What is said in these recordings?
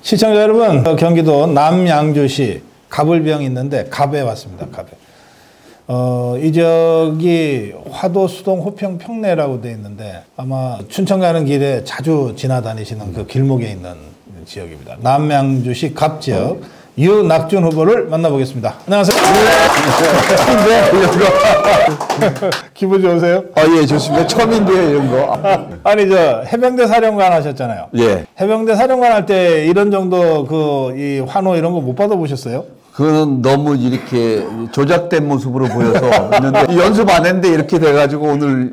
시청자 여러분, 경기도 남양주시 갑을병이 있는데 갑에 왔습니다. 갑에. 이 지역이 화도, 수동, 호평, 평내라고 되어 있는데 아마 춘천 가는 길에 자주 지나다니시는 그 길목에 있는 지역입니다. 남양주시 갑 지역 유낙준 후보를 만나보겠습니다. 안녕하세요. 기분 좋으세요? 예, 좋습니다. 처음인데요, 이런 거. 아니, 해병대 사령관 하셨잖아요. 예. 해병대 사령관 할 때 이런 정도 이 환호 이런 거 못 받아보셨어요? 그거는 너무 이렇게 조작된 모습으로 보여서 했는데 연습 안 했는데 이렇게 돼가지고 오늘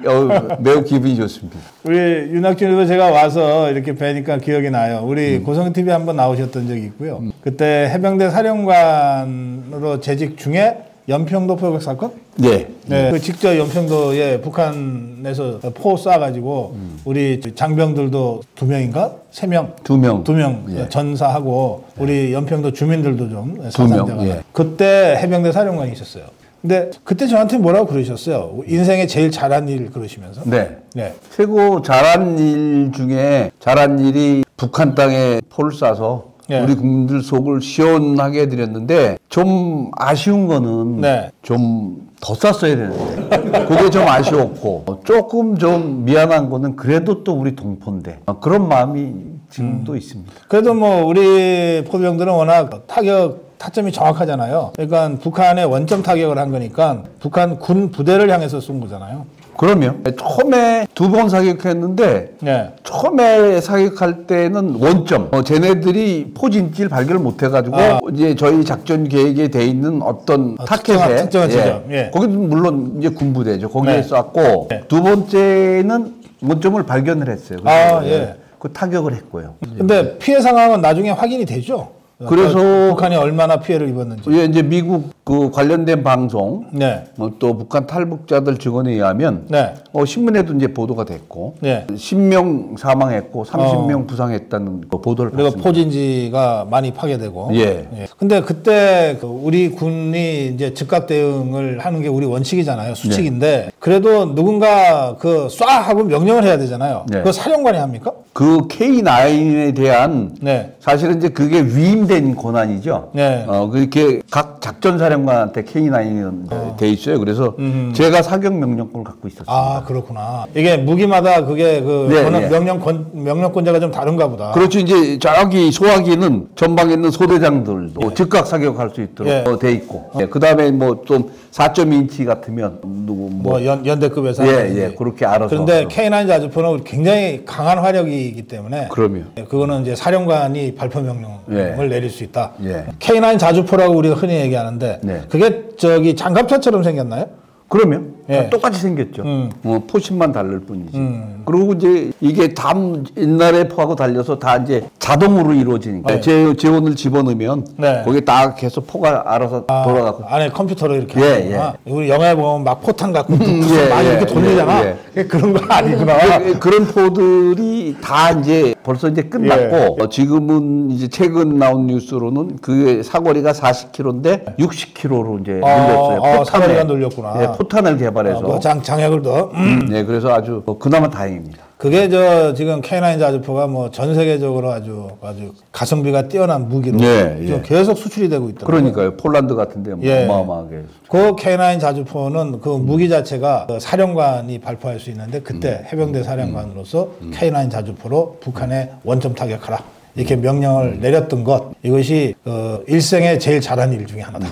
매우 기분이 좋습니다. 우리 윤낙준 후보 제가 와서 이렇게 뵈니까 기억이 나요. 우리 고성TV 한번 나오셨던 적이 있고요. 그때 해병대 사령관으로 재직 중에 연평도 포격 사건? 네. 네. 그 직접 연평도에 북한에서 포 쏴가지고 우리 장병들도 2명인가? 3명? 2명. 2명 예. 전사하고 우리 연평도 주민들도 좀 2명. 사상자가. 예. 그때 해병대 사령관이 있었어요. 근데 그때 저한테 뭐라고 그러셨어요? 인생에 제일 잘한 일 그러시면서. 네. 네. 최고 잘한 일 중에 잘한 일이 북한 땅에 포를 쏴서 네. 우리 국민들 속을 시원하게 해드렸는데 좀 아쉬운 거는 네. 좀 더 쐈어야 되는데 그게 좀 아쉬웠고 조금 좀 미안한 거는 그래도 또 우리 동포인데 그런 마음이 지금도 있습니다. 그래도 뭐 우리 포병들은 워낙 타점이 정확하잖아요. 그러니까 북한의 원점 타격을 한 거니까 북한 군 부대를 향해서 쏜 거잖아요. 그럼요. 처음에 2번 사격했는데 네. 처음에 사격할 때는 원점. 쟤네들이 포진지를 발견을 못 해가지고 이제 저희 작전 계획에 돼 있는 어떤 타켓에 특정한 지점. 예. 거기도 물론 이제 군부대죠. 거기에 네. 쐈고 네. 두 번째는 원점을 발견을 했어요. 예. 그 타격을 했고요. 근데 피해 상황은 나중에 확인이 되죠. 그래서 북한이 얼마나 피해를 입었는지. 예, 이제 미국 그 관련된 방송, 네. 또 북한 탈북자들 증언에 의하면 네. 신문에도 이제 보도가 됐고, 네. 10명 사망했고 30명 부상했다는 그 보도를 그리고 봤습니다. 포진지가 많이 파괴되고. 예. 근데 그때 우리 군이 이제 즉각 대응을 하는 게 우리 원칙이잖아요. 수칙인데 그래도 누군가 쏴 하고 명령을 해야 되잖아요. 네. 그거 사령관이 합니까? 그 K9에 대한 네. 사실은 이제 그게 위임된 권한이죠. 네. 그렇게 각 작전사령관한테 K9이 돼 있어요. 그래서 제가 사격 명령권을 갖고 있었습니다. 아, 그렇구나. 이게 무기마다 그게 네. 명령권자가 좀 다른가 보다. 그렇죠. 이제 저기 소화기는 전방에 있는 소대장들도 즉각 사격할 수 있도록 돼 있고. 그 다음에 뭐 좀 4.2인치 같으면 누구 연대급에서. 그렇게 알아서. 그런데 K9 자주포는 굉장히 강한 화력이기 때문에. 그럼요. 그거는 이제 사령관이 발표 명령을 내릴 수 있다. 예. K9 자주포라고 우리가 흔히 얘기하는데 그게 장갑차처럼 생겼나요? 그러면 예. 똑같이 생겼죠. 포신만 다를 뿐이지. 그리고 이제 이게 다 옛날에 포하고 달려서 다 이제 자동으로 이루어지니까 재원을 집어넣으면 거기에 딱 계속 포가 알아서 돌아가고. 안에 컴퓨터로 이렇게 하는구나. 우리 영화에 보면 막 포탄 갖고 많이 이렇게 돌리잖아. 그런 거 아니구나. 그런 포들이 다 이제 벌써 이제 끝났고 지금은 이제 최근 나온 뉴스로는 그 사거리가 40km인데 60km로 이제 늘렸어요. 사거리가 늘렸구나. 포탄을 개발해서 장약을 더. 네, 그래서 아주 그나마 다행입니다. 그게 지금 K9 자주포가 뭐 전 세계적으로 아주 가성비가 뛰어난 무기로 계속 수출이 되고 있더라고요. 그러니까요. 폴란드 같은데 어마어마하게. 그 K9 자주포는 그 무기 자체가 사령관이 발포할 수 있는데 그때 해병대 사령관으로서 K9 자주포로 북한에 원점 타격하라. 이렇게 명령을 내렸던 것, 이것이 일생에 제일 잘한 일 중에 하나다.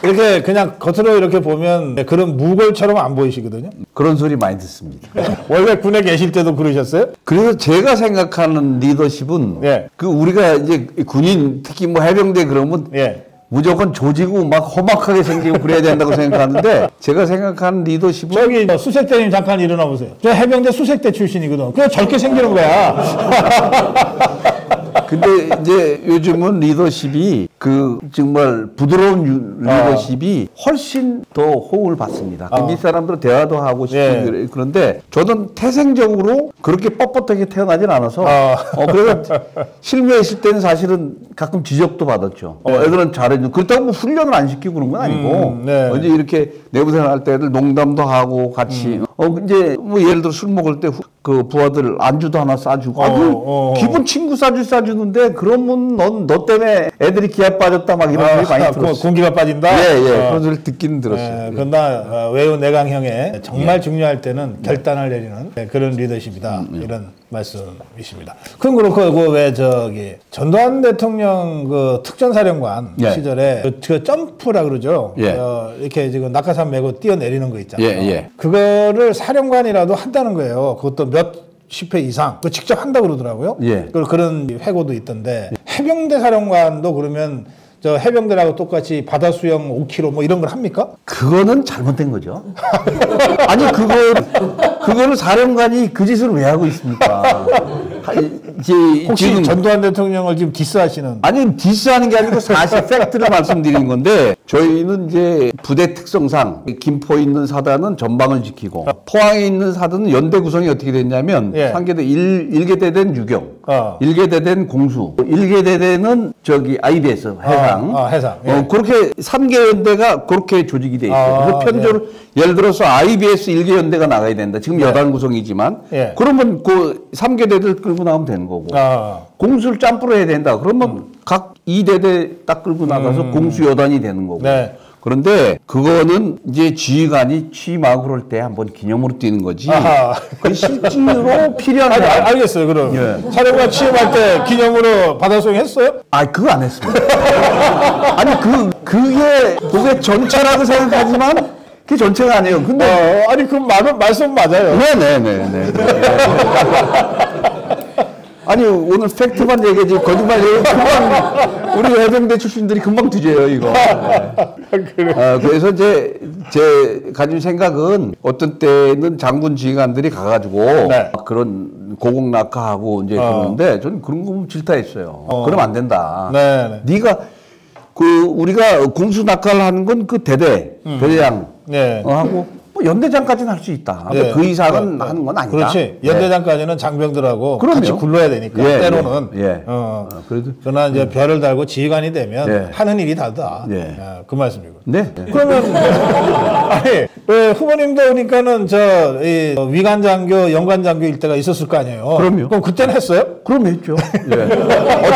이렇게 그냥 겉으로 이렇게 보면 그런 무골처럼 안 보이시거든요. 그런 소리 많이 듣습니다. 원래 군에 계실 때도 그러셨어요? 그래서 제가 생각하는 리더십은 그 우리가 이제 군인 특히 뭐 해병대 그러면 무조건 조지고 막 험악하게 생기고 그래야 된다고 생각하는데 제가 생각하는 리더십은 저기 수색대님 잠깐 일어나 보세요. 저 해병대 수색대 출신이거든. 그냥 저렇게 생기는 거야. 근데 이제 요즘은 리더십이 그 정말 부드러운 리더십이 훨씬 더 호응을 받습니다. 밑사람들은 대화도 하고 싶고 그런데 저는 태생적으로 그렇게 뻣뻣하게 태어나진 않아서 그래서 실무에 있을 때는 사실은 가끔 지적도 받았죠. 애들은 잘해줘. 그렇다고 뭐 훈련을 안 시키고 그런 건 아니고 이제 이렇게 내부생활 할 때 애들 농담도 하고 같이 이제 뭐 예를 들어 술 먹을 때 그 부하들 안주도 하나 싸주고 기본 친구 싸주는데 그러면 너 때문에 애들이 기합 빠졌다 막 이런 소리 많이 들었어요. 군기가 빠진다? 예. 그런 소리 듣기는 들었어요. 그러나 외유 내강형에 정말 중요할 때는 결단을 내리는 그런 리더십이다. 이런 말씀이십니다. 그럼 그렇고 왜 저기 전두환 대통령 그 특전사령관 시절에 그 점프라 그러죠. 이렇게 지금 낙하산 메고 뛰어내리는 거 있잖아요. 그거를 사령관이라도 한다는 거예요. 그것도 몇십 회 이상 그 직접 한다고 그러더라고요. 그런 회고도 있던데 해병대 사령관도 그러면 저 해병대라고 똑같이 바다 수영 5km 뭐 이런 걸 합니까? 그거는 잘못된 거죠. 아니 그거를 사령관이 그 짓을 왜 하고 있습니까? 혹시 지금 전두환 대통령을 지금 디스하시는? 아니 디스하는 게 아니고 사실 팩트를 말씀드리는 건데 저희는 이제 부대 특성상 김포에 있는 사단은 전방을 지키고 포항에 있는 사단은 연대 구성이 어떻게 됐냐면 상계대 1계대대는 유경, 1계대대는 공수, 1계대대는 저기 IBS 해상, 그렇게 3개 연대가 그렇게 조직이 돼 있어요. 그래서 편조를 예를 들어서 IBS 1개 연대가 나가야 된다. 지금 여단 구성이지만 그러면 그 3계대들 끌고 나오면 되는 거고 공수를 짬뿌로 해야 된다. 그러면 각 2대대 딱 끌고 나가서 공수 여단이 되는 거고. 그런데 그거는 이제 지휘관이 취임하고 그럴 때 한번 기념으로 뛰는 거지. 그 실제로 필요한 알겠어요. 그럼 사령관 취임할 때 기념으로 바다수영 했어요? 그거 안 했습니다. 아니 그게 전체라고 생각하지만 그게 전체가 아니에요. 근데 아니 그 말씀 맞아요. 네네네. 아니 오늘 팩트만 얘기하지 거짓말 얘기 금방 우리 해병대 출신들이 금방 뒤져요 이거. 그래서 제 가진 생각은 어떤 때는 장군 지휘관들이 가가지고 그런 고공 낙하하고 이제 그러는데 저는 그런 거 보면 질타했어요. 그러면 안 된다. 네가 우리가 공수 낙하를 하는 건 그 대대장 하고. 연대장까지는 할 수 있다. 그 이상은 하는 건 아니다. 그렇지. 연대장까지는 장병들하고 같이 굴러야 되니까 때로는. 그러나 이제 별을 달고 지휘관이 되면 하는 일이 다르다. 그 말씀이고. 그러면 아니 왜 후보님도 오니까는 이 위관장교, 연관장교 일대가 있었을 거 아니에요. 그럼요. 그럼 그때는 했어요? 그럼 했죠.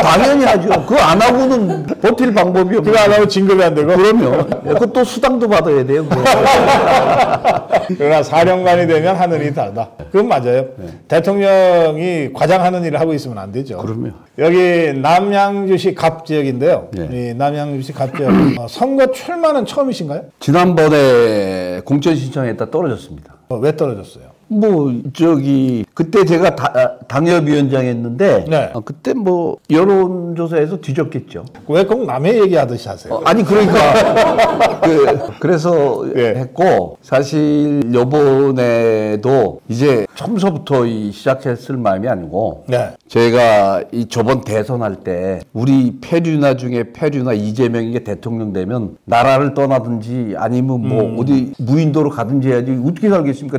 당연히 하죠. 그거 안 하고는 버틸 방법이 없어요. 그거 안 하고 진급이 안 되고. 그럼요. 그것도 수당도 받아야 돼요. 그러나 사령관이 되면 하는 일이 다르다. 그건 맞아요. 대통령이 과장하는 일을 하고 있으면 안 되죠. 그럼요. 여기 남양주시 갑 지역인데요. 이 남양주시 갑 지역 선거 출마는 처음이신가요? 지난번에 공천 신청했다 떨어졌습니다. 왜 떨어졌어요? 그때 제가 당협위원장했는데 그때 여론조사에서 뒤졌겠죠. 왜 꼭 남의 얘기하듯이 하세요? 아니 그러니까 그래서 했고 사실 요번에도 이제 처음서부터 시작했을 마음이 아니고 제가 저번 대선할 때 우리 패류나 중에 패류나 이재명이 대통령 되면 나라를 떠나든지 아니면 어디 무인도로 가든지 해야지 어떻게 살겠습니까?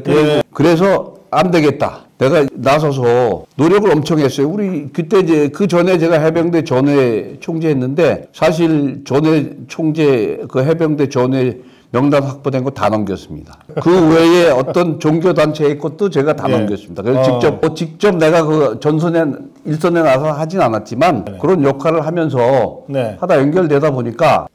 그래서 안 되겠다. 내가 나서서 노력을 엄청 했어요. 우리 그때 이제 그 전에 제가 해병대 전회 총재했는데 사실 전회 총재 해병대 전회 명단 확보된 거 다 넘겼습니다. 그 외에 어떤 종교단체의 것도 제가 다 넘겼습니다. 그래서 직접 내가 그 일선에 나서 하진 않았지만 그런 역할을 하면서 하다 연결되다 보니까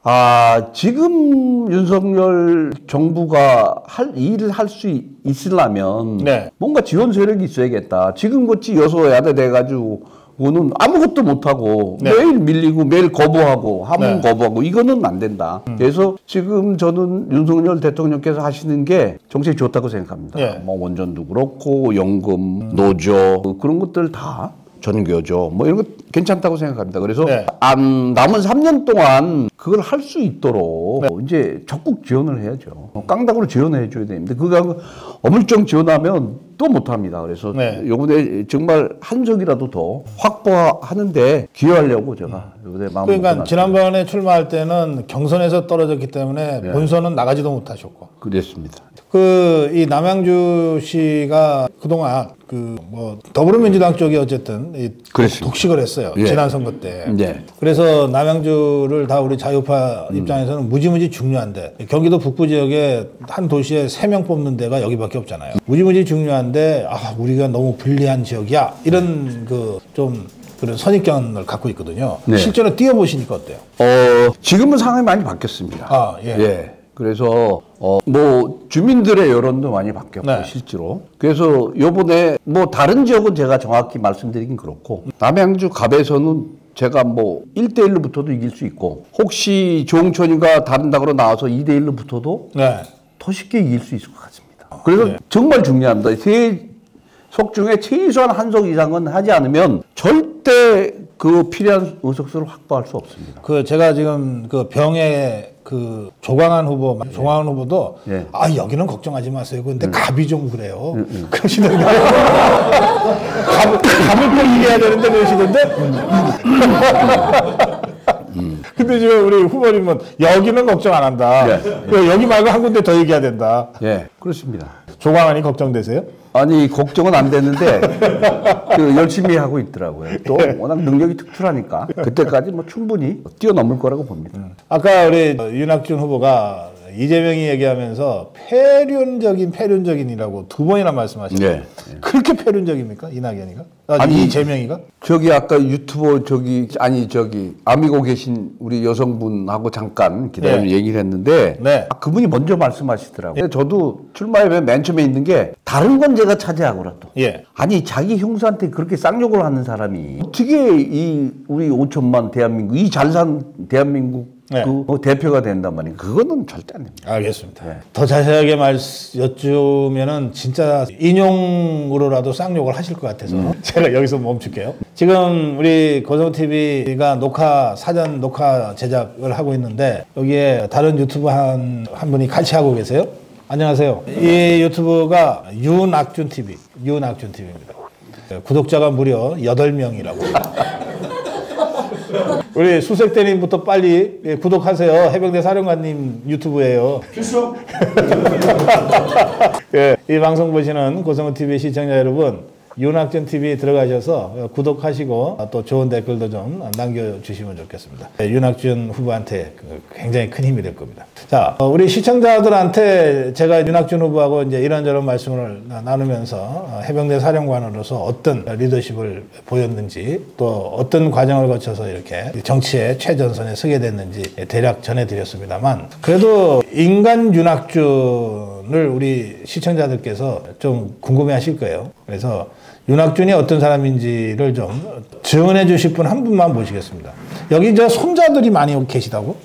지금 윤석열 정부가 일을 할 수 있으려면 뭔가 지원 세력이 있어야겠다. 지금같이 여소야대 돼가지고 는 아무것도 못하고 매일 밀리고 매일 거부하고 하면 거부하고 이거는 안 된다. 그래서 지금 저는 윤석열 대통령께서 하시는 게 정책이 좋다고 생각합니다. 원전도 그렇고 연금, 노조 그런 것들 다 전교조 이런 거 괜찮다고 생각합니다. 그래서 남은 3년 동안 그걸 할 수 있도록 이제 적극 지원을 해야죠. 깡다구로 지원해 줘야 됩니다. 그거 어물쩡 지원하면 또 못합니다. 그래서 요번에 정말 한석이라도 더 확보하는데 기여하려고 제가 요번에 마음 그러니까 지난번에 출마할 때는 경선에서 떨어졌기 때문에 본선은 나가지도 못하셨고 그랬습니다. 이 남양주시가 그동안 더불어민주당 쪽이 어쨌든 독식을 했어요. 지난 선거 때. 그래서 남양주를 다 우리 자유파 입장에서는 무지무지 중요한데 경기도 북부 지역에 한 도시에 3명 뽑는 데가 여기밖에 없잖아요. 무지무지 중요한데 우리가 너무 불리한 지역이야. 이런 그런 선입견을 갖고 있거든요. 실제로 뛰어보시니까 어때요? 지금은 상황이 많이 바뀌었습니다. 그래서 주민들의 여론도 많이 바뀌었고 실제로. 그래서 요번에 다른 지역은 제가 정확히 말씀드리긴 그렇고 남양주 갑에서는 제가 1대1로 붙어도 이길 수 있고 혹시 조홍천이가 다른 당으로 나와서 2대1로 붙어도 더 쉽게 이길 수 있을 것 같습니다. 그래서 정말 중요합니다. 세 석 중에 최소한 한 석 이상은 하지 않으면 절대 필요한 의석수를 확보할 수 없습니다. 제가 지금 병의 조광한 후보도 여기는 걱정하지 마세요. 근데 갑이 좀 그래요. 그러시던데 갑을 꼭 이겨야 되는데 그러시던데. 근데 지금 우리 후보님은 여기는 걱정 안 한다. 여기 말고 한 군데 더 얘기해야 된다. 그렇습니다. 조광한이 걱정되세요? 아니 걱정은 안 됐는데 열심히 하고 있더라고요. 또 워낙 능력이 특출하니까 그때까지 충분히 뛰어넘을 거라고 봅니다. 아까 우리 윤학준 후보가 이재명이 얘기하면서 폐륜적인이라고 2번이나 말씀하셨어요. 그렇게 폐륜적입니까? 이낙연이가? 이재명이가? 아까 유튜버 아미고 계신 우리 여성분하고 잠깐 기다리면 얘기를 했는데 그분이 먼저 말씀하시더라고요. 저도 출마에 맨 처음에 있는 게 다른 건 제가 차지하고라 또. 아니 자기 형수한테 그렇게 쌍욕을 하는 사람이 어떻게 우리 5천만 대한민국 이 잘 산 대한민국 대표가 된단 말이에요. 그거는 절대 안 됩니다. 알겠습니다. 더 자세하게 여쭈면은 진짜 인용으로라도 쌍욕을 하실 것 같아서 제가 여기서 멈출게요. 지금 우리 고성TV가 사전 녹화 제작을 하고 있는데 여기에 다른 유튜브 한 분이 같이 하고 계세요. 안녕하세요. 이 유튜브가 윤학준TV입니다. 구독자가 무려 8명이라고. 우리 수색대님부터 빨리 구독하세요. 해병대 사령관님 유튜브예요. 필수. 이 방송 보시는 고성TV 시청자 여러분, 윤학준TV 들어가셔서 구독하시고 또 좋은 댓글도 좀 남겨주시면 좋겠습니다. 윤학준 후보한테 굉장히 큰 힘이 될 겁니다. 자, 우리 시청자들한테 제가 윤학준 후보하고 이제 이런저런 말씀을 나누면서 해병대 사령관으로서 어떤 리더십을 보였는지 또 어떤 과정을 거쳐서 이렇게 정치의 최전선에 서게 됐는지 대략 전해드렸습니다만 그래도 인간 윤학준을 우리 시청자들께서 좀 궁금해하실 거예요. 그래서 윤학준이 어떤 사람인지를 좀 증언해 주실 분 한 분만 모시겠습니다. 여기 손자들이 많이 계시다고?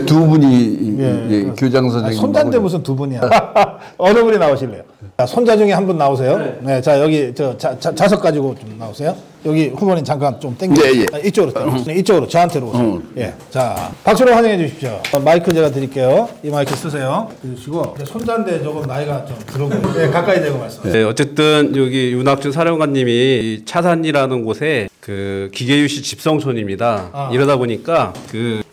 두 분이 교장 선생님. 손자인데 무슨 2분이야. 어느 분이 나오실래요? 손자 중에 한 분 나오세요. 자, 여기 자석 가지고 좀 나오세요. 여기 후보님 잠깐 좀 땡겨. 이쪽으로 저한테로 오세요. 자, 박수로 환영해 주십시오. 마이크 제가 드릴게요. 이 마이크 쓰세요. 드시고 손자인데 조금 나이가 좀 들어보고 가까이 대고 말씀하세요. 어쨌든 여기 윤학준 사령관님이 차산이라는 곳에 기계유씨 집성촌입니다. 이러다 보니까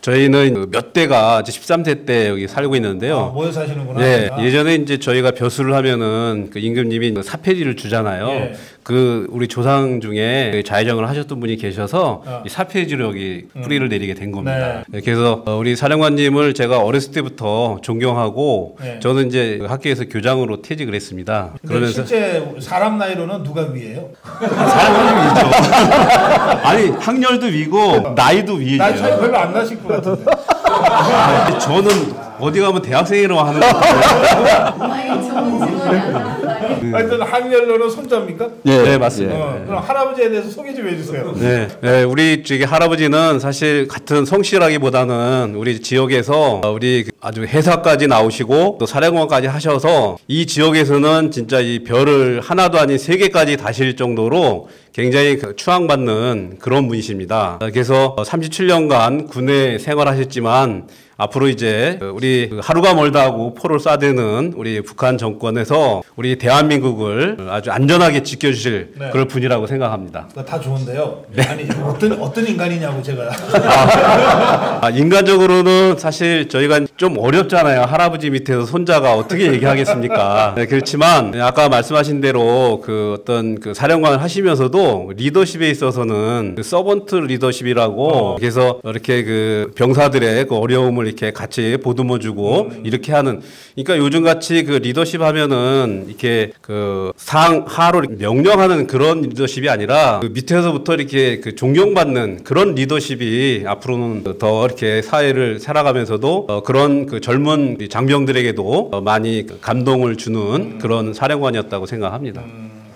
저희는 몇 대가 이제 13세 때 여기 살고 있는데요. 모여 사시는구나. 예전에 이제 저희가 벼슬을 하면은 임금님이 사폐지를 주잖아요. 우리 조상 중에 좌회정을 하셨던 분이 계셔서 이 사폐지로 여기 뿌리를 내리게 된 겁니다. 그래서 우리 사령관님을 제가 어렸을 때부터 존경하고 저는 이제 학교에서 교장으로 퇴직을 했습니다. 그러면서 실제 사람 나이로는 누가 위예요? 사람은 위죠. 아니 학렬도 위고 나이도 위예요. 나이 차이 별로 안 나실 것 같은데. 저는 어디 가면 대학생이라고 하는 것 같아요. 하여튼 학렬로는 손자입니까? 네, 맞습니다. 그럼 할아버지에 대해서 소개 좀 해주세요. 우리 할아버지는 사실 같은 성씨라기보다는 우리 지역에서 우리 아주 회사까지 나오시고 또 사령관까지 하셔서 이 지역에서는 진짜 이 별을 하나도 아닌 3개까지 다실 정도로 굉장히 추앙받는 그런 분이십니다. 그래서 37년간 군에 생활하셨지만 앞으로 이제 우리 하루가 멀다 하고 포를 쏴대는 우리 북한 정권에서 우리 대한민국을 아주 안전하게 지켜주실 네. 그럴 분이라고 생각합니다. 다 좋은데요. 네. 아니 어떤 인간이냐고 제가. 인간적으로는 사실 저희가 좀 어렵잖아요. 할아버지 밑에서 손자가 어떻게 얘기하겠습니까? 네, 그렇지만 아까 말씀하신 대로 그 어떤 그 사령관을 하시면서도 리더십에 있어서는 그 서번트 리더십이라고 그래서 이렇게 그 병사들의 그 어려움을 이렇게 같이 보듬어주고 이렇게 하는. 그러니까 요즘같이 그 리더십 하면은 이렇게 그 상하로 명령하는 그런 리더십이 아니라 그 밑에서부터 이렇게 그 존경받는 그런 리더십이 앞으로는 더 이렇게 사회를 살아가면서도 그런 그 젊은 장병들에게도 많이 감동을 주는 그런 사령관이었다고 생각합니다.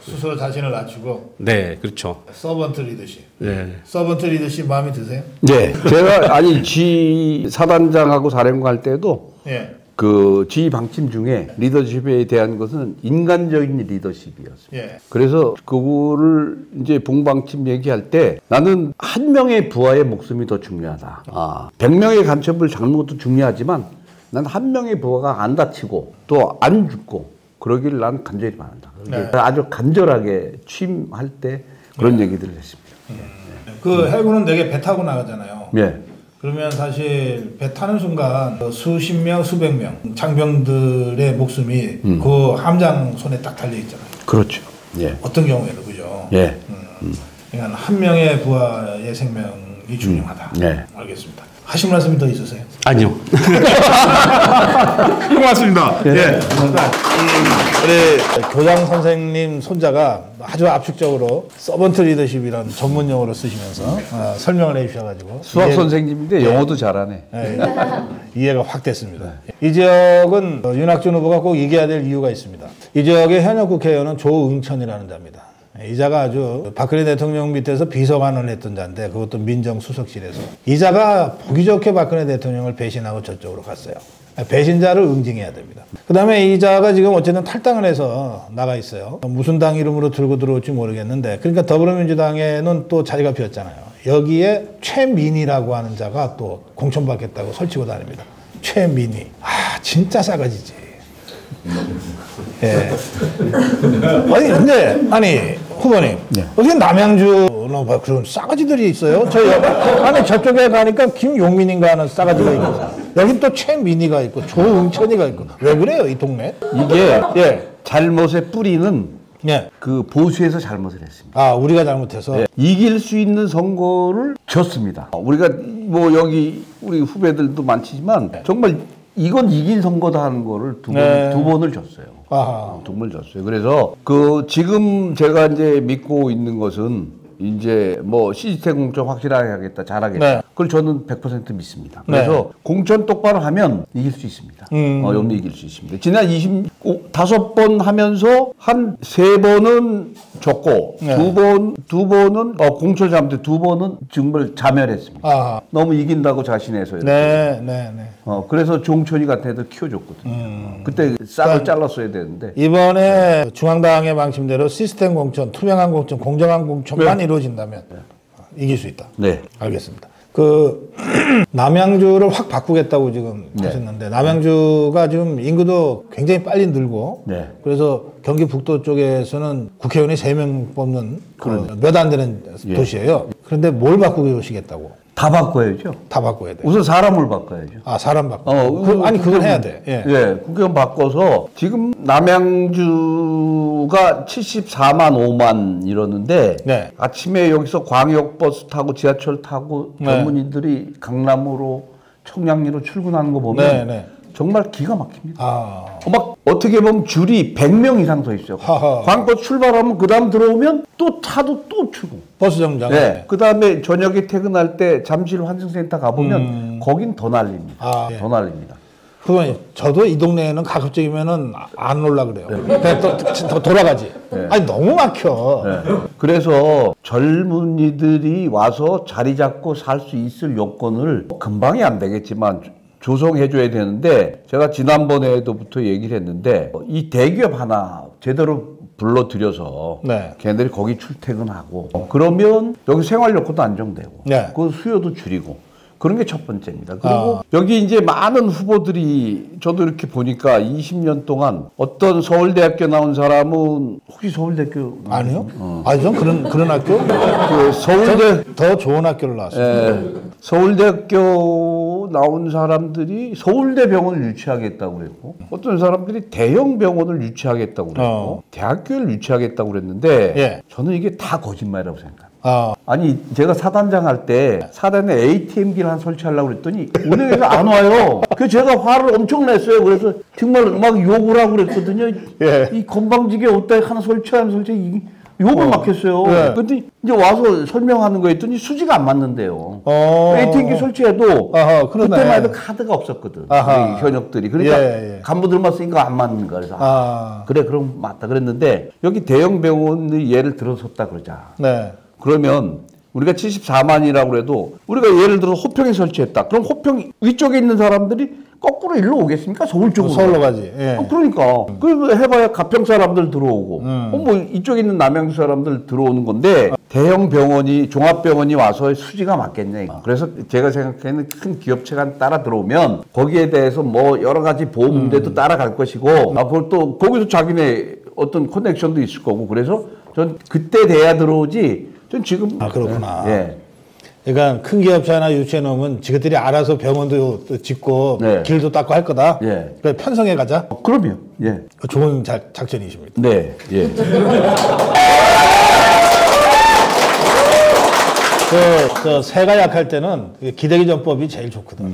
스스로 자신을 낮추고. 네, 그렇죠. 서번트 리더십. 네. 서번트 리더십 마음에 드세요? 네. 제가 아니 지 사단장하고 사령관 할 때도 예. 그 지휘 방침 중에 리더십에 대한 것은 인간적인 리더십이었어요. 예. 그래서 그거를 이제 봉방침 얘기할 때 나는 한 명의 부하의 목숨이 더 중요하다. 100명의 간첩을 잡는 것도 중요하지만 난 한 명의 부하가 안 다치고 또 안 죽고 그러기를 난 간절히 바란다. 네. 아주 간절하게 취임할 때 그런 네. 얘기들을 했습니다. 그 해군은 되게 배 타고 나가잖아요. 네. 그러면 사실 배 타는 순간 수십 명, 수백 명 장병들의 목숨이 그 함장 손에 딱 달려 있잖아요. 그렇죠. 예. 어떤 경우에도 그죠. 예. 그러니까 한 명의 부하의 생명이 중요하다. 네. 알겠습니다. 하신 말씀이 더 있으세요? 아니요. 고맙습니다. 예. 네. 우리 교장 선생님 손자가 아주 압축적으로 서번트 리더십이라는 전문 용어로 쓰시면서 설명을 해주셔가지고 수학 선생님인데 영어도 잘하네. 이해가 확 됐습니다. 이 지역은 윤학준 후보가 꼭 이겨야 될 이유가 있습니다. 이 지역의 현역 국회의원은 조응천이라는 자입니다. 이 자가 아주 박근혜 대통령 밑에서 비서관을 했던 자인데 그것도 민정수석실에서 이 자가 보기 좋게 박근혜 대통령을 배신하고 저쪽으로 갔어요. 배신자를 응징해야 됩니다. 그 다음에 이 자가 지금 어쨌든 탈당을 해서 나가 있어요. 무슨 당 이름으로 들고 들어올지 모르겠는데 그러니까 더불어민주당에는 또 자리가 비었잖아요. 여기에 최민희라고 하는 자가 또 공천받겠다고 설치고 다닙니다. 최민희. 진짜 싸가지지. 예. 아니 후보님 네. 여기 남양주는 그런 싸가지들이 있어요. 저쪽에 가니까 김용민인가 하는 싸가지가 있고 여기 또 최민희가 있고 조응천이가 있고 왜 그래요 이 동네? 이게 예. 잘못의 뿌리는 예. 그 보수에서 잘못을 했습니다. 우리가 잘못해서 예. 이길 수 있는 선거를 졌습니다. 우리가 뭐 여기 우리 후배들도 많지만 정말 이건 이긴 선거다 하는 거를 두 번을 졌어요. 두 번을 졌어요. 그래서 그 지금 제가 이제 믿고 있는 것은 이제 뭐 시스템 공천 확실하게 하겠다, 잘하겠다. 네. 그걸 저는 100% 믿습니다. 그래서 네. 공천 똑바로 하면 이길 수 있습니다. 여기 이길 수 있습니다. 지난 25번 하면서 한 3번은 졌고 네. 두 번은 공천 잘못해 2번은 정말 자멸했습니다. 너무 이긴다고 자신해서요. 네. 그래서 종천이 같은 애들 키워줬거든요. 그때 싹을 잘랐어야 되는데 이번에 중앙당의 방침대로 시스템 공천, 투명한 공천, 공정한 공천만 이루어진다면 이길 수 있다. 네, 알겠습니다. 그 남양주를 확 바꾸겠다고 지금 하셨는데 남양주가 지금 인구도 굉장히 빨리 늘고 그래서 경기 북도 쪽에서는 국회의원이 3명 뽑는 몇 안 되는 도시예요. 그런데 뭘 바꾸시겠다고? 다 바꿔야죠. 다 바꿔야 돼. 우선 사람을 바꿔야죠. 사람 바꿔. 그걸 해야 돼. 예, 국회의원 바꿔서 지금 남양주가 74만 5만 이러는데 아침에 여기서 광역버스 타고 지하철 타고 젊은이들이 강남으로 청량리로 출근하는 거 보면 정말 기가 막힙니다. 막 어떻게 보면 줄이 100명 이상 서 있어요. 광역버스 출발하면 그 다음 들어오면 또 차도 또 출고. 버스 정장. 그 다음에 저녁에 퇴근할 때 잠실 환승센터 가보면 거긴 더 난립니다. 더 난립니다. 그건 저도 이 동네에는 가급적이면은 안 올라 그래요. 그냥 또 돌아가지. 아니 너무 막혀. 그래서 젊은이들이 와서 자리 잡고 살 수 있을 요건을 금방이 안 되겠지만 조성해줘야 되는데 제가 지난번에도부터 얘기를 했는데 이 대기업 하나 제대로 불러들여서 걔네들이 거기 출퇴근하고 그러면 여기 생활 여건도 안정되고 그 수요도 줄이고 그런 게 첫 번째입니다. 그리고 여기 이제 많은 후보들이 저도 이렇게 보니까 20년 동안 어떤 서울대학교 나온 사람은 혹시 서울대학교 아니요? 아니 전 그런 학교 그 서울대 더 좋은 학교를 나왔어요. 서울대학교 나온 사람들이 서울대병원을 유치하겠다고 그랬고 어떤 사람들이 대형 병원을 유치하겠다고 그랬고 대학교를 유치하겠다고 그랬는데 저는 이게 다 거짓말이라고 생각합니다. 아니 제가 사단장 할 때 사단에 ATM기를 하나 설치하려고 그랬더니 은행에서 안 와요. 그래서 제가 화를 엄청 냈어요. 그래서 정말 막 욕을 하고 그랬거든요. 이 건방지게 어디다 하나 설치하면 욕을 막 했어요. 근데 이제 와서 설명하는 거 했더니 수지가 안 맞는데요. ATM기 설치해도 그때만 해도 카드가 없었거든. 우리 현역들이. 그러니까 간부들만 쓰니까 안 맞는 거야. 그래서 그래 그럼 맞다 그랬는데 여기 대형 병원의 예를 들어섰다 그러자. 그러면 우리가 74만이라고 해도 우리가 예를 들어 호평에 설치했다. 그럼 호평 위쪽에 있는 사람들이 거꾸로 일로 오겠습니까? 서울 쪽으로. 서울로 가지. 그러니까. 그 해봐야 가평 사람들 들어오고, 뭐 이쪽에 있는 남양주 사람들 들어오는 건데 대형 병원이 종합병원이 와서 수지가 맞겠냐. 그래서 제가 생각하는 큰 기업체가 따라 들어오면 거기에 대해서 뭐 여러 가지 보험 문제도 따라갈 것이고, 그걸 또 거기서 자기네 어떤 커넥션도 있을 거고, 그래서 전 그때 돼야 들어오지. 전 지금 그렇구나. 그러니까 큰 기업체 하나 유치해 놓으면 지그들이 알아서 병원도 짓고 길도 닦고 할 거다. 그래 편성해 가자. 그럼요. 좋은 작전이십니다. 새가 약할 때는 기대기 전법이 제일 좋거든.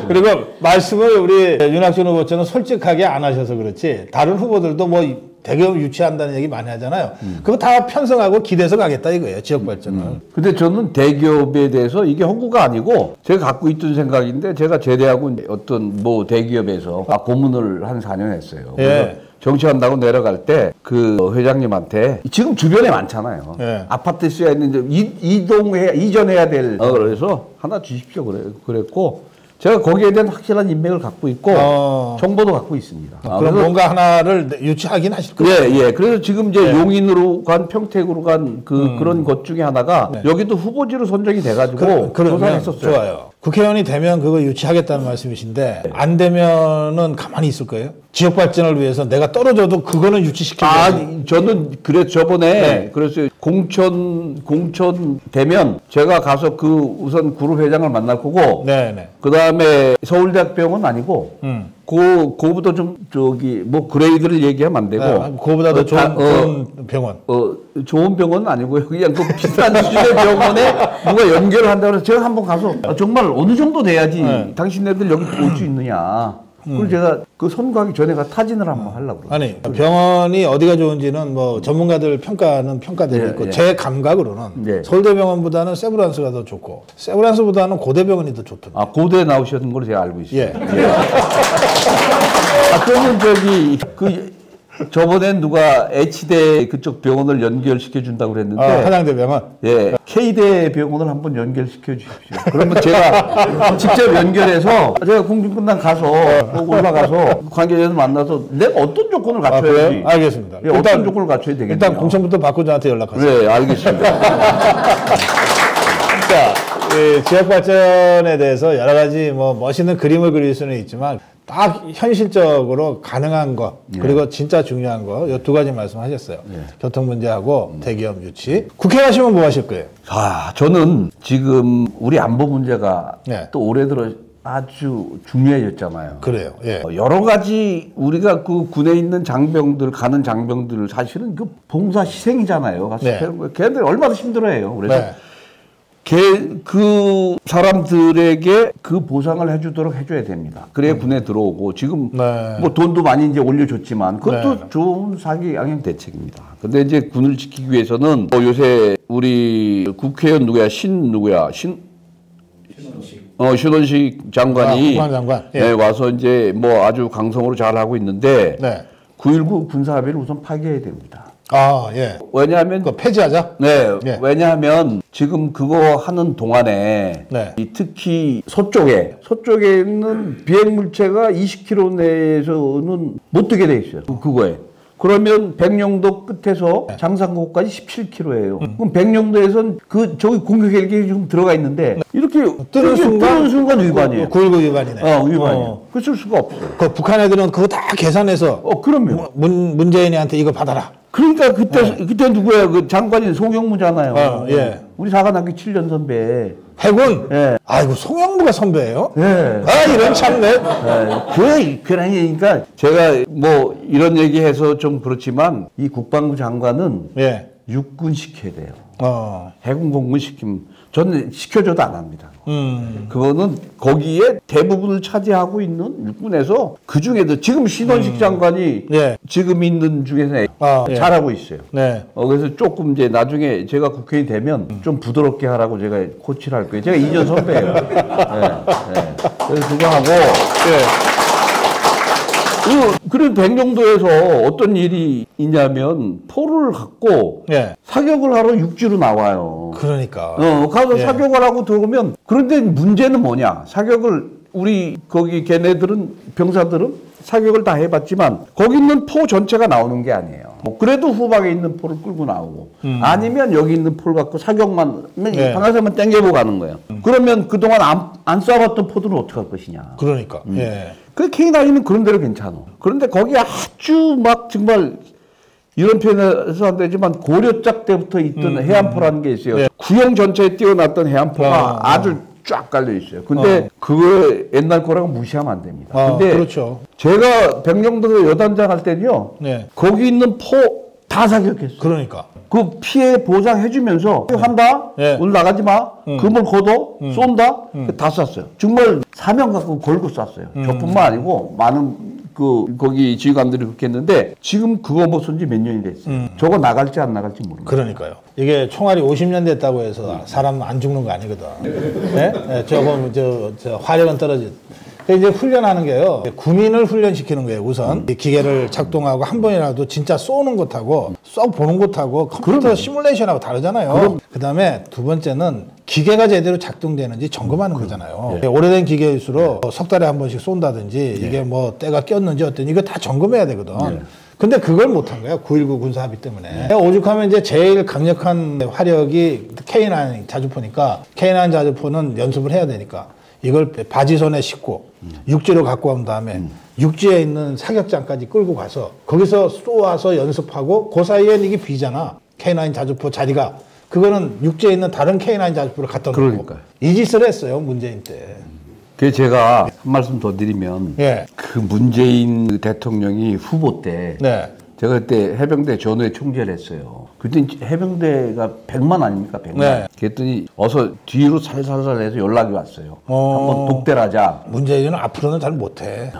그리고 말씀을 우리 윤학준 후보처럼 솔직하게 안 하셔서 그렇지 다른 후보들도 뭐 대기업 유치한다는 얘기 많이 하잖아요. 그거 다 편성하고 기대서 가겠다 이거예요. 지역 발전은. 근데 저는 대기업에 대해서 이게 허구가 아니고 제가 갖고 있던 생각인데 제가 제대하고 어떤 뭐 대기업에서 고문을 한 4년 했어요. 그래서 정치한다고 내려갈 때 그 회장님한테 지금 주변에 많잖아요. 아파트 써야 있는데 이전해야 될 그래서 하나 주십시오 그랬고 제가 거기에 대한 확실한 인맥을 갖고 있고 정보도 갖고 있습니다. 그럼 뭔가 하나를 유치하긴 하실 거예요. 그래서 지금 이제 용인으로 간 평택으로 간 그런 것 중에 하나가 여기도 후보지로 선정이 돼가지고 조사했었어요. 좋아요. 국회의원이 되면 그거 유치하겠다는 말씀이신데 안 되면은 가만히 있을 거예요? 지역 발전을 위해서 내가 떨어져도 그거는 유치시키려고. 저는 저번에 그래서 공천 되면 제가 가서 그 우선 그룹 회장을 만날 거고 그 다음에 서울대학병원 아니고 그거보다 좀 뭐 그레이드를 얘기하면 안 되고 그거보다 더 좋은 병원. 좋은 병원은 아니고요. 그냥 그 비싼 수준의 병원에 누가 연결을 한다고 해서 제가 한번 가서 정말 어느 정도 돼야지 당신네들 여기 올 수 있느냐. 그리고 제가 그 선거하기 전에 타진을 한번 하려고 그래요. 아니 병원이 어디가 좋은지는 뭐 전문가들 평가는 평가되고 있고 제 감각으로는 서울대병원보다는 세브란스가 더 좋고 세브란스보다는 고대병원이 더 좋던데. 고대 나오셨는 걸로 제가 알고 있어요. 그러면 저번엔 누가 H대 그쪽 병원을 연결시켜 준다고 그랬는데 한양대 병원? K대 병원을 한번 연결시켜 주십시오. 그러면 제가 직접 연결해서 제가 공중분당 가서 올라가서 관계자들 만나서 내가 어떤 조건을 갖춰야지. 알겠습니다. 어떤 조건을 갖춰야 되겠냐. 일단 공천부터 받고 저한테 연락하세요. 알겠습니다. 자, 지역 발전에 대해서 여러 가지 뭐 멋있는 그림을 그릴 수는 있지만 딱 현실적으로 가능한 거 그리고 진짜 중요한 거 이 두 가지 말씀하셨어요. 교통 문제하고 대기업 유치. 국회 가시면 뭐 하실 거예요? 저는 지금 우리 안보 문제가 또 올해 들어 아주 중요해졌잖아요. 그래요. 여러 가지 우리가 그 군에 있는 가는 장병들 사실은 그 봉사 희생이잖아요. 걔들 얼마나 힘들어해요. 그래서 그 사람들에게 그 보상을 해주도록 해줘야 됩니다. 그래야 군에 들어오고 지금 뭐 돈도 많이 이제 올려줬지만 그것도 좋은 사기 양형 대책입니다. 근데 이제 군을 지키기 위해서는 요새 우리 국회의원 신원식 장관이 국방장관 와서 이제 뭐 아주 강성으로 잘 하고 있는데 9.19 군사합의를 우선 파기해야 됩니다. 왜냐하면 폐지하자. 왜냐하면 지금 그거 하는 동안에 특히 서쪽에 있는 비행 물체가 20km 내에서는 못 뜨게 돼 있어요. 그거에 그러면 백령도 끝에서 장산고까지 17km예요. 그럼 백령도에선 저기 공격 헬기 지금 들어가 있는데 이렇게 뜨는 순간 위반이에요. 9.19 위반이네. 위반이에요. 그 쓸 수가 없어요. 그 북한 애들은 그거 다 계산해서. 그럼요. 문재인한테 이거 받아라. 그러니까 그때 누구야? 그 장관이 송영무잖아요. 예. 우리 사관학교 7년 선배. 해군? 예. 아이고, 송영무가 선배예요? 예. 이런 참네. 그러니까 제가 뭐 이런 얘기해서 좀 그렇지만 이 국방부 장관은 육군 시켜야 돼요. 해군 공군 시키면 저는 시켜줘도 안 합니다. 그거는 거기에 대부분을 차지하고 있는 육군에서 그 중에도 지금 신원식 장관이 지금 있는 중에서 잘하고 있어요. 그래서 조금 이제 나중에 제가 국회의원이 되면 좀 부드럽게 하라고 제가 코치를 할 거예요. 제가 2년 선배예요. 그래서 그거 하고. 그래도 백령도에서 어떤 일이 있냐면 포를 갖고 사격을 하러 육지로 나와요. 그러니까. 가서 사격을 하고 들어오면 그런데 문제는 뭐냐? 사격을 우리 거기 걔네들은 병사들은 사격을 다 해봤지만 거기 있는 포 전체가 나오는 게 아니에요. 뭐 그래도 후방에 있는 포를 끌고 나오고 아니면 여기 있는 포를 갖고 사격만 방아쇠만 당겨보고 가는 거예요. 그러면 그동안 안 쏴봤던 포들은 어떻게 할 것이냐? 그러니까. 그 K9은 그런 대로 괜찮아. 그런데 거기 아주 막 정말 이런 표현해서 안 되지만 고려짝 때부터 있던 해안포라는 게 있어요. 구형 전체에 띄워놨던 해안포가 아주 쫙 깔려 있어요. 근데 그거 옛날 거라고 무시하면 안 됩니다. 근데 그렇죠. 제가 백령도 여단장 할 때는요. 거기 있는 포 다 사격했어요. 그러니까. 그 피해 보상해주면서 한다? 오늘 나가지 마. 금을 걷어? 쏜다? 다 쐈어요. 정말 사명 갖고 걸고 쐈어요. 저뿐만 아니고 많은 거기 지휘관들이 그렇게 했는데 지금 그거 못 쏜 지 몇 년이 됐어요. 저거 나갈지 안 나갈지 모릅니다. 그러니까요. 이게 총알이 50년 됐다고 해서 사람 안 죽는 거 아니거든. 저거 저 화력은 떨어지. 이제 훈련하는 게요. 군인을 훈련시키는 거예요. 우선 기계를 작동하고 한 번이라도 진짜 쏘는 것하고 쏘보는 것하고 컴퓨터 시뮬레이션하고 다르잖아요. 그다음에 두 번째는 기계가 제대로 작동되는지 점검하는 거잖아요. 오래된 기계일수록 석 달에 한 번씩 쏜다든지 이게 뭐 때가 꼈는지 어떤 이거 다 점검해야 되거든. 근데 그걸 못한 거야. 9.19 군사합의 때문에. 오죽하면 이제 제일 강력한 화력이 K9 자주포니까 K9 자주포는 연습을 해야 되니까 이걸 바지선에 싣고 육지로 갖고 온 다음에 육지에 있는 사격장까지 끌고 가서 거기서 쏘아서 연습하고 그 사이엔 이게 비잖아. K9 자주포 자리가. 그거는 육지에 있는 다른 K9 자주포를 갖다 놓고 이 짓을 했어요. 문재인 때. 그래서 제가 한 말씀 더 드리면 그 문재인 대통령이 후보 때 제가 그때 해병대 전후에 총재를 했어요. 그때 해병대가 100만 아닙니까? 100만. 그랬더니 어서 뒤로 살살살 해서 연락이 왔어요. 한번 독대를 하자. 문재인은 앞으로는 잘 못해.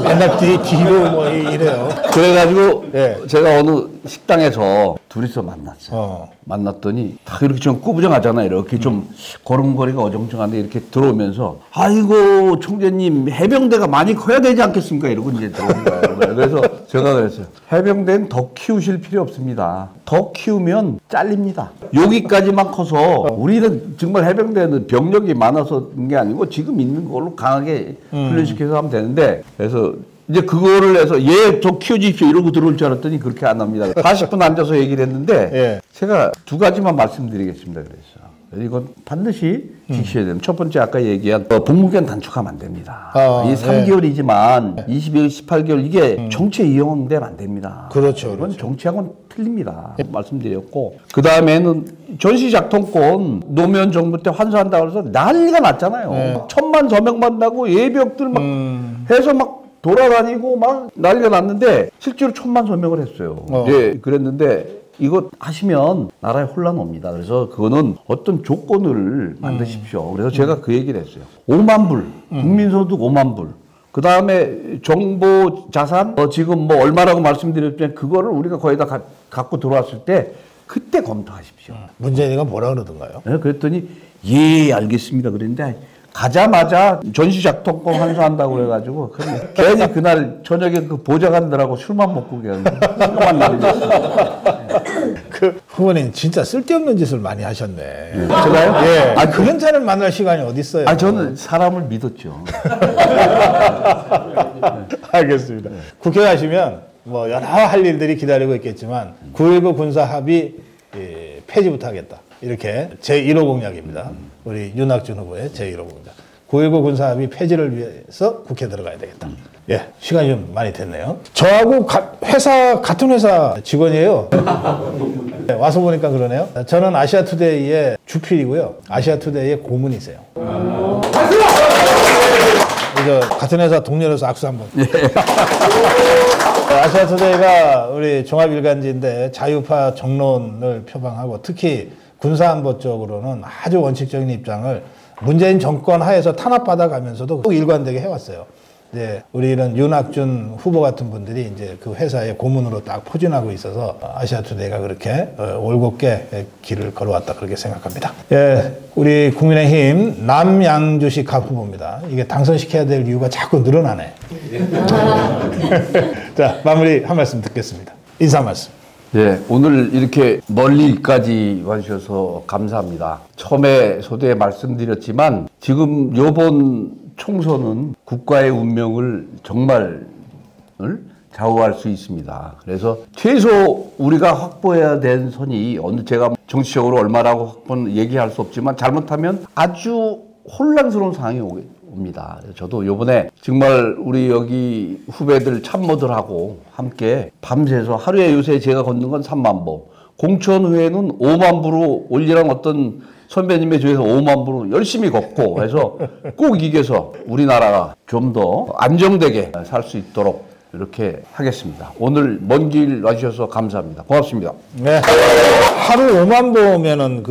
맨날 뒤로 뭐 이래요. 그래가지고 제가 어느 식당에서 둘이서 만났어요. 만났더니 다 이렇게 좀 꾸부정하잖아요. 이렇게 좀 걸음걸이가 어정쩡한데 이렇게 들어오면서 아이고 총재님 해병대가 많이 커야 되지 않겠습니까? 이러고 이제 들어오는 거예요. 그래서 제가 그랬어요. 해병대는 더 키우실 필요 없습니다. 더 키우면 잘립니다. 여기까지만 커서 우리는 정말 해병대는 병력이 많아서 그런 게 아니고 지금 있는 걸로 강하게 훈련시켜서 하면 되는데 그래서 이제 그거를 해서 더 키워주십시오 이러고 들어올 줄 알았더니 그렇게 안 합니다. 40분 앉아서 얘기를 했는데 제가 두 가지만 말씀드리겠습니다. 그래서 이건 반드시 지키셔야 됩니다. 첫 번째 아까 얘기한 복무기간 단축하면 안 됩니다. 이 3개월이지만 22개월, 18개월 이게 정치에 이용되면 안 됩니다. 그렇죠. 이건 정치하고는 틀립니다. 말씀드렸고 그 다음에는 전시작통권 노무현 정부 때 환수한다고 해서 난리가 났잖아요. 1,000만 서명받는다고 예비역들 막 해서 막 돌아다니고 막 난리가 났는데 실제로 1,000만 서명을 했어요. 그랬는데 이거 하시면 나라에 혼란 옵니다. 그래서 그거는 어떤 조건을 만드십시오. 그래서 제가 그 얘기를 했어요. 5만 불, 국민소득 5만 불. 그 다음에 정보 자산, 지금 뭐 얼마라고 말씀드렸지만 그거를 우리가 거의 다 갖고 들어왔을 때 그때 검토하십시오. 문재인이가 뭐라 그러던가요? 그랬더니 예, 알겠습니다. 그랬는데 가자마자 전시작통권 환수한다고 그래가지고 괜히 그날 저녁에 그 보좌관들하고 술만 먹고 그냥 술만 날렸어요. 그 후보님 진짜 쓸데없는 짓을 많이 하셨네. 제가요? 그런 자를 만날 시간이 어디 있어요? 저는 사람을 믿었죠. 알겠습니다. 국회 가시면 뭐 여러 할 일들이 기다리고 있겠지만 9.19 군사합의 폐지부터 하겠다. 이렇게 제1호 공약입니다. 우리 윤학준 후보의 제1호 공약. 9.19 군사합의 폐지를 위해서 국회에 들어가야 되겠다. 예, 시간이 좀 많이 됐네요. 저하고 같은 회사 직원이에요. 네, 와서 보니까 그러네요. 저는 아시아투데이의 주필이고요. 아시아투데이의 고문이세요. 같은 회사 동료로서 악수 한번. 아시아투데이가 우리 종합일간지인데 자유파 정론을 표방하고 특히 군사안보 쪽으로는 아주 원칙적인 입장을 문재인 정권 하에서 탄압받아가면서도 꼭 일관되게 해왔어요. 이제 우리는 윤학준 후보 같은 분들이 이제 그 회사의 고문으로 딱 포진하고 있어서 아시아투데이가 그렇게 올곧게 길을 걸어왔다 그렇게 생각합니다. 예, 우리 국민의힘 남양주시 각 후보입니다. 이게 당선시켜야 될 이유가 자꾸 늘어나네. 자, 마무리 한 말씀 듣겠습니다. 인사 말씀. 네, 오늘 이렇게 멀리까지 와주셔서 감사합니다. 처음에 소대에 말씀드렸지만 지금 요번 총선은 국가의 운명을 정말 좌우할 수 있습니다. 그래서 최소 우리가 확보해야 된 선이 제가 정치적으로 얼마라고 확보는 얘기할 수 없지만 잘못하면 아주 혼란스러운 상황이 옵니다. 저도 요번에 정말 우리 여기 후배들 참모들하고 함께 밤새서 하루에 요새 제가 걷는 건 3만 보, 공천후에는 5만 부로 올리랑 어떤 선배님의 조에서 5만 부로 열심히 걷고 해서 꼭 이겨서 우리나라가 좀 더 안정되게 살 수 있도록 이렇게 하겠습니다. 오늘 먼 길 와주셔서 감사합니다. 고맙습니다. 네. 하루 5만 보면은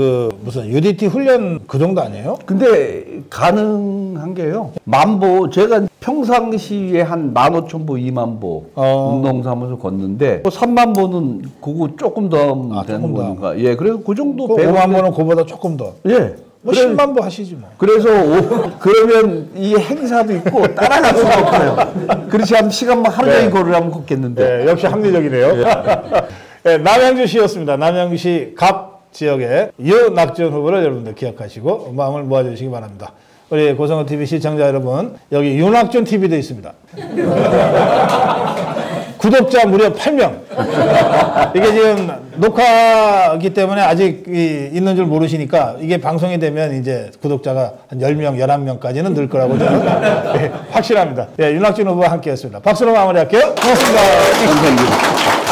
무슨 UDT 훈련 그 정도 아니에요? 근데 가능한 게요. 10,000보, 제가 평상시에 한 15,000보, 2만 보 운동삼아서 걷는데 3만 보는 그거 조금 더 되는 거니까. 예, 그래서 그 정도 5만 보는 그보다 조금 더. 예. 뭐 10만 보 하시지 뭐. 그래서 그러면 이 행사도 있고 따라갈 수가 없어요. 그렇지 않으면 시간만 하루 종일 걸으려면 걷겠는데. 네, 역시 합리적이네요. 네, 남양주시였습니다. 남양주시 갑 지역의 윤학준 후보를 여러분들 기억하시고 마음을 모아주시기 바랍니다. 우리 고성호TV 시청자 여러분, 여기 윤학준 TV도 있습니다. 구독자 무려 8명. 이게 지금 녹화기 때문에 아직 있는 줄 모르시니까 이게 방송이 되면 이제 구독자가 한 10명, 11명까지는 늘 거라고 저는 확실합니다. 예, 윤학준 후보와 함께 했습니다. 박수로 마무리할게요. 고맙습니다. 감사합니다.